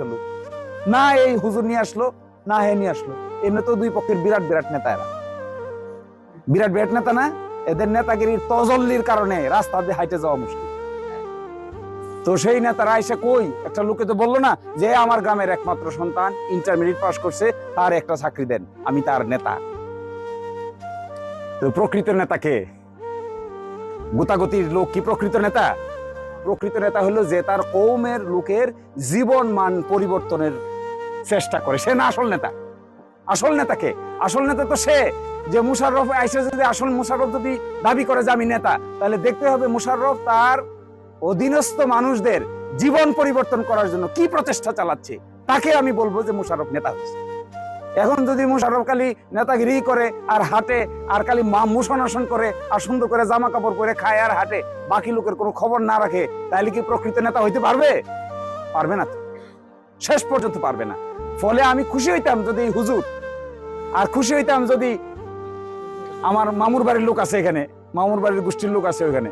একটা লোক, না এই হুজুর নিয়ে আসলো না হে নিয়ে আসলো। এমনি তো দুই পক্ষের বিরাট বিরাট নেতা, এরা বিরাট বিরাট নেতা না? এদের নেতাগিরির তজল্লির কারণে রাস্তা দিয়ে হাইটে যাওয়া মুশকিল। তো সেই নেতারা এসে কই, একটা লোকে তো বললো না যে আমার গ্রামের একমাত্র সন্তান ইন্টারমিডিয়েট পাস করছে, তার একটা চাকরি দেন, আমি তার নেতা। তো প্রকৃত নেতাকে, গোতাগতির লোক কি প্রকৃত নেতা? প্রকৃত নেতা হলো যে তার কৌমের লোকের জীবন মান পরিবর্তনের চেষ্টা করে, সে না আসল নেতা। আসল নেতাকে, আসল নেতা তো সে যে মুশাররফ আইসা যদি আসল মুশাররফ যদি দাবি করে যে আমি নেতা, তাহলে দেখতে হবে মুশাররফ তার অধীনস্থ মানুষদের জীবন পরিবর্তন করার জন্য কি প্রচেষ্টা চালাচ্ছে, তাকে আমি বলবো যে মুশাররফ নেতা হচ্ছে। এখন যদি মুশাররফ খালি নেতাগিরি করে আর হাটে আর খালি মুশনাশন করে আর সুন্দর করে জামা কাপড় পরে খায় আর হাটে, বাকি লোকের কোনো খবর না রাখে, তাহলে কি প্রকৃত নেতা হইতে পারবে? পারবে না, শেষ পর্যন্ত পারবে না। ফলে আমি খুশি হইতাম যদি হুজুর, আর খুশি হইতাম যদি আমার মামুর বাড়ির লোক আছে এখানে, মামুর বাড়ির গোষ্ঠীর লোক আছে ওখানে,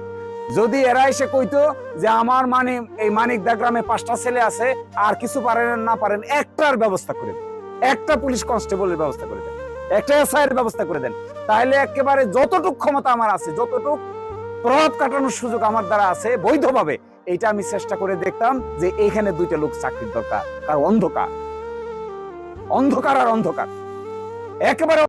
যদি এরা এসে কইতো যে আমার মানে এই মানিকদা গ্রামে 5টা ছেলে আছে, আর কিছু পারেন না পারেন একটার ব্যবস্থা করে দেন, একটা পুলিশ কনস্টেবলের ব্যবস্থা করে দেন, একটা এসআইয়ের ব্যবস্থা করে দেন, তাহলে একেবারে যতটুক ক্ষমতা আমার আছে, যতটুক প্রভাব কাটানোর সুযোগ আমার দ্বারা আছে বৈধভাবে, এইটা আমি চেষ্টা করে দেখতাম যে এইখানে 2টা লোক চাকরির দরকার। কারণ অন্ধকার, অন্ধকার আর অন্ধকার, একেবারে